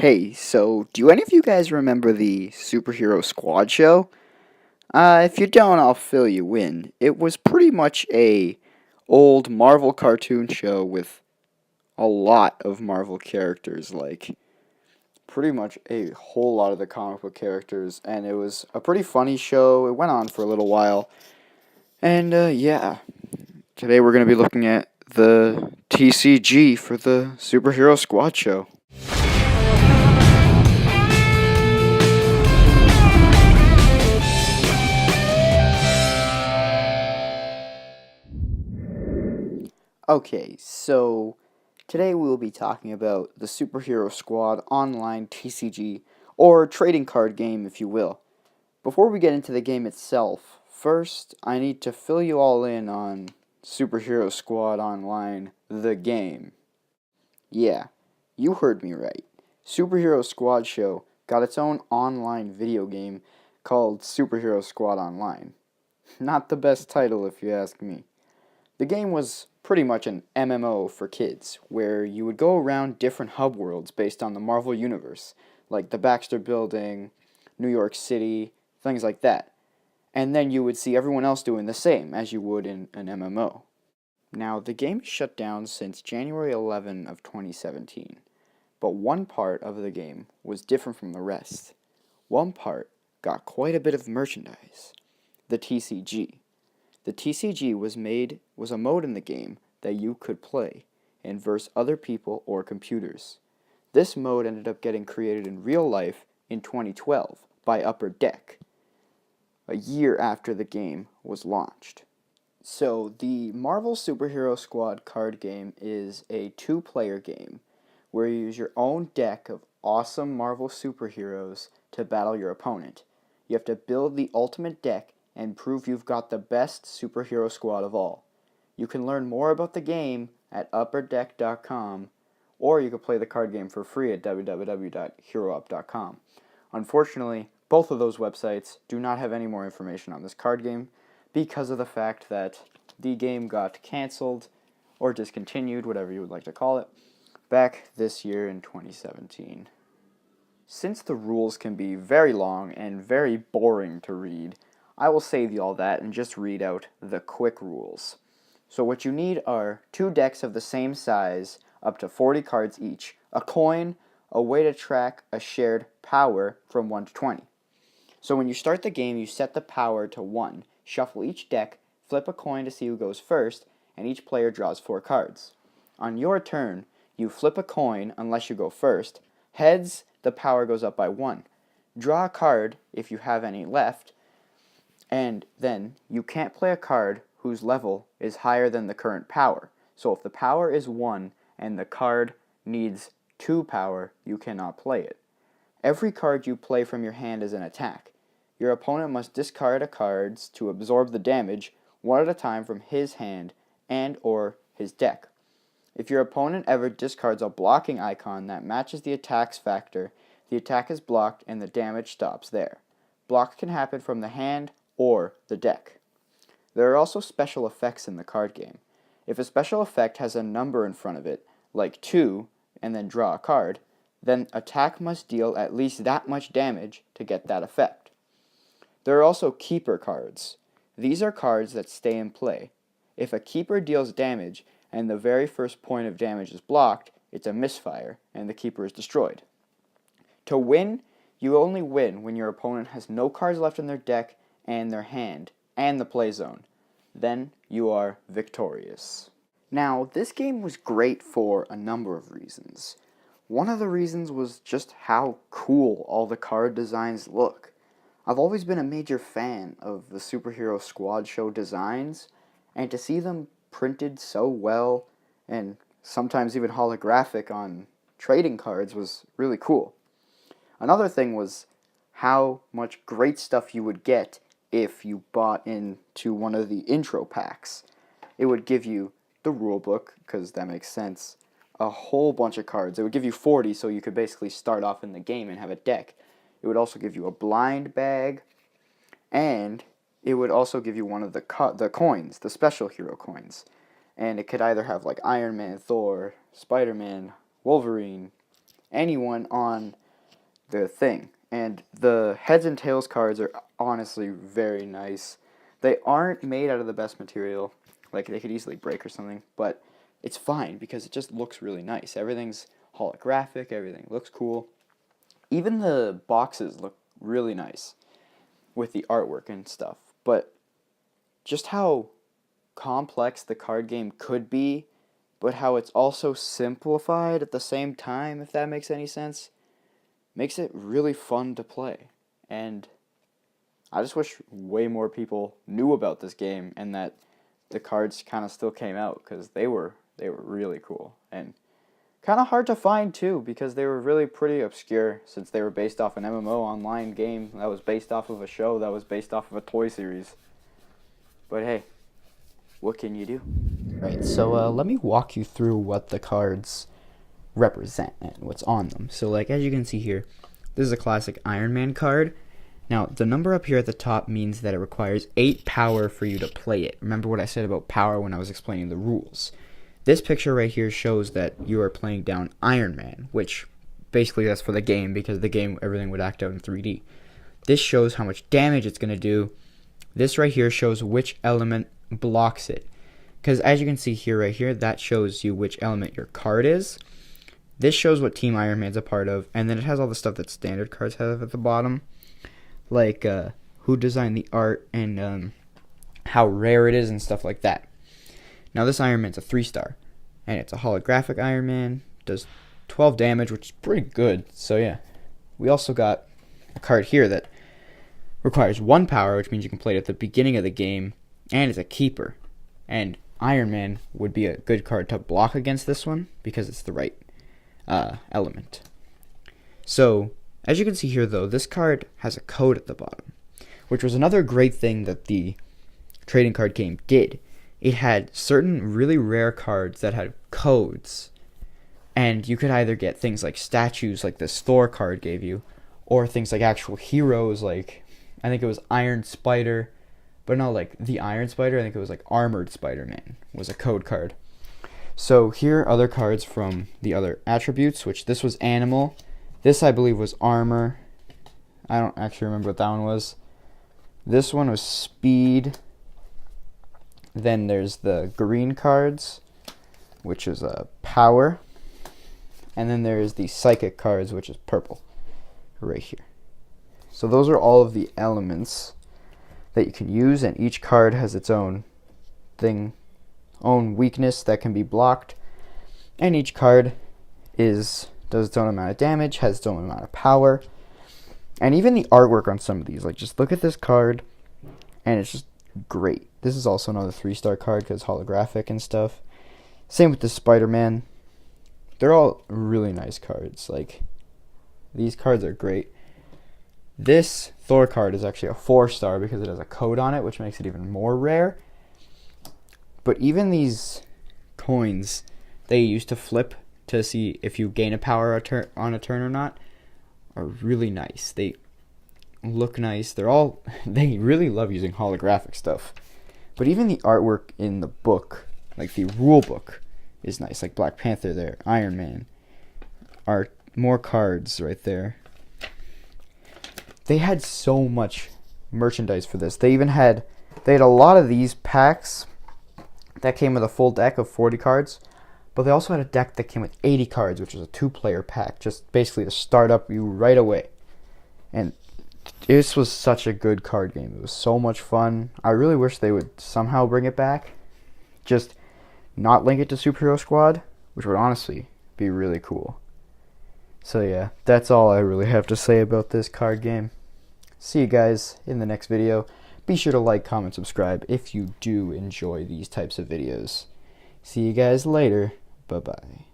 Hey, so do any of you guys remember the Superhero Squad show? If you don't, I'll fill you in. It was pretty much a old Marvel cartoon show with a lot of Marvel characters, like pretty much a whole lot of the comic book characters, and it was a pretty funny show. It went on for a little while, and yeah, today we're gonna be looking at the TCG for the Superhero Squad show. Okay, so today we will be talking about the Superhero Squad online TCG, or trading card game if you will. Before we get into the game itself, first I need to fill you all in on Superhero Squad Online, the game. Yeah, you heard me right. Superhero Squad Show got its own online video game called Superhero Squad Online. Not the best title if you ask me. The game was pretty much an MMO for kids, where you would go around different hub worlds based on the Marvel Universe, like the Baxter Building, New York City, things like that. And then you would see everyone else doing the same, as you would in an MMO. Now, the game is shut down since January 11 of 2017, but one part of the game was different from the rest. One part got quite a bit of merchandise, the TCG. The TCG was a mode in the game that you could play and verse other people or computers. This mode ended up getting created in real life in 2012 by Upper Deck, a year after the game was launched. So, the Marvel Superhero Squad card game is a two-player game where you use your own deck of awesome Marvel superheroes to battle your opponent. You have to build the ultimate deck and prove you've got the best superhero squad of all. You can learn more about the game at upperdeck.com, or you can play the card game for free at www.heroup.com. Unfortunately, both of those websites do not have any more information on this card game because of the fact that the game got canceled or discontinued, whatever you would like to call it, back this year in 2017. Since the rules can be very long and very boring to read, I will save you all that and just read out the quick rules. So what you need are two decks of the same size, up to 40 cards each, a coin, a way to track a shared power from 1 to 20. So when you start the game, you set the power to 1, shuffle each deck, flip a coin to see who goes first, and each player draws 4 cards. On your turn, you flip a coin unless you go first. Heads, the power goes up by 1. Draw a card if you have any left, and then you can't play a card whose level is higher than the current power. So if the power is 1 and the card needs 2 power, you cannot play it. Every card you play from your hand is an attack. Your opponent must discard a cards to absorb the damage one at a time from his hand and or his deck. If your opponent ever discards a blocking icon that matches the attack's factor, the attack is blocked and the damage stops there. Block can happen from the hand or the deck. There are also special effects in the card game. If a special effect has a number in front of it, like 2, and then draw a card, then attack must deal at least that much damage to get that effect. There are also keeper cards. These are cards that stay in play. If a keeper deals damage and the very first point of damage is blocked, it's a misfire and the keeper is destroyed. To win, you only win when your opponent has no cards left in their deck and their hand and the play zone. Then you are victorious. Now, this game was great for a number of reasons. One of the reasons was just how cool all the card designs look. I've always been a major fan of the Superhero Squad show designs, and to see them printed so well and sometimes even holographic on trading cards was really cool. Another thing was how much great stuff you would get if you bought into one of the intro packs. It would give you the rule book, because that makes sense, a whole bunch of cards. It would give you 40, so you could basically start off in the game and have a deck. It would also give you a blind bag, and it would also give you one of the coins, the special hero coins. And it could either have like Iron Man, Thor, Spider-Man, Wolverine, anyone on the thing. And the heads and tails cards are honestly very nice. They aren't made out of the best material, like they could easily break or something, but it's fine because it just looks really nice. Everything's holographic, everything looks cool. Even the boxes look really nice with the artwork and stuff. But just how complex the card game could be, but how it's also simplified at the same time, if that makes any sense, makes it really fun to play. And I just wish way more people knew about this game and that the cards kind of still came out, because they were really cool and kind of hard to find too, because they were really pretty obscure, since they were based off an MMO online game that was based off of a show that was based off of a toy series. But hey, what can you do? Right, so let me walk you through what the cards represent and what's on them. So like, as you can see here, this is a classic Iron Man card. Now, the number up here at the top means that it requires 8 power for you to play it. Remember what I said about power when I was explaining the rules. This picture right here shows that you are playing down Iron Man, which basically that's for the game, because the game, everything would act out in 3D. This shows how much damage it's going to do. This right here shows which element blocks it. Because as you can see here, right here, that shows you which element your card is. This shows what Team Iron Man's a part of, and then it has all the stuff that standard cards have at the bottom. Like who designed the art and how rare it is and stuff like that. Now this Iron Man's a 3-star, and it's a holographic Iron Man, does 12 damage, which is pretty good. So yeah, we also got a card here that requires 1 power, which means you can play it at the beginning of the game, and it's a keeper. And Iron Man would be a good card to block against this one, because it's the right element. So as you can see here, though, this card has a code at the bottom, which was another great thing that the trading card game did. It had certain really rare cards that had codes, and you could either get things like statues, like this Thor card gave you, or things like actual heroes, like, I think it was Iron Spider, but not like the Iron Spider, I think it was like Armored Spider-Man was a code card. So here are other cards from the other attributes, which this was Animal. This, I believe, was Armor. I don't actually remember what that one was. This one was Speed. Then there's the green cards, which is Power. And then there's the Psychic cards, which is purple, right here. So those are all of the elements that you can use, and each card has its own thing, own weakness that can be blocked. And each card does its own amount of damage, has its own amount of power. And even the artwork on some of these, like, just look at this card, and it's just great. This is also another 3-star card because holographic and stuff. Same with the Spider-Man. They're all really nice cards. Like, these cards are great. This Thor card is actually a 4-star because it has a code on it, which makes it even more rare. But even these coins, they used to flip to see if you gain a power on a turn or not, are really nice. They look nice. They really love using holographic stuff. But even the artwork in the book, like the rule book, is nice. Like Black Panther there, Iron Man, are more cards right there. They had so much merchandise for this. They had a lot of these packs that came with a full deck of 40 cards. But they also had a deck that came with 80 cards, which was a 2-player pack, just basically to start up you right away. And this was such a good card game. It was so much fun. I really wish they would somehow bring it back. Just not link it to Superhero Squad, which would honestly be really cool. So yeah, that's all I really have to say about this card game. See you guys in the next video. Be sure to like, comment, subscribe if you do enjoy these types of videos. See you guys later. Bye-bye.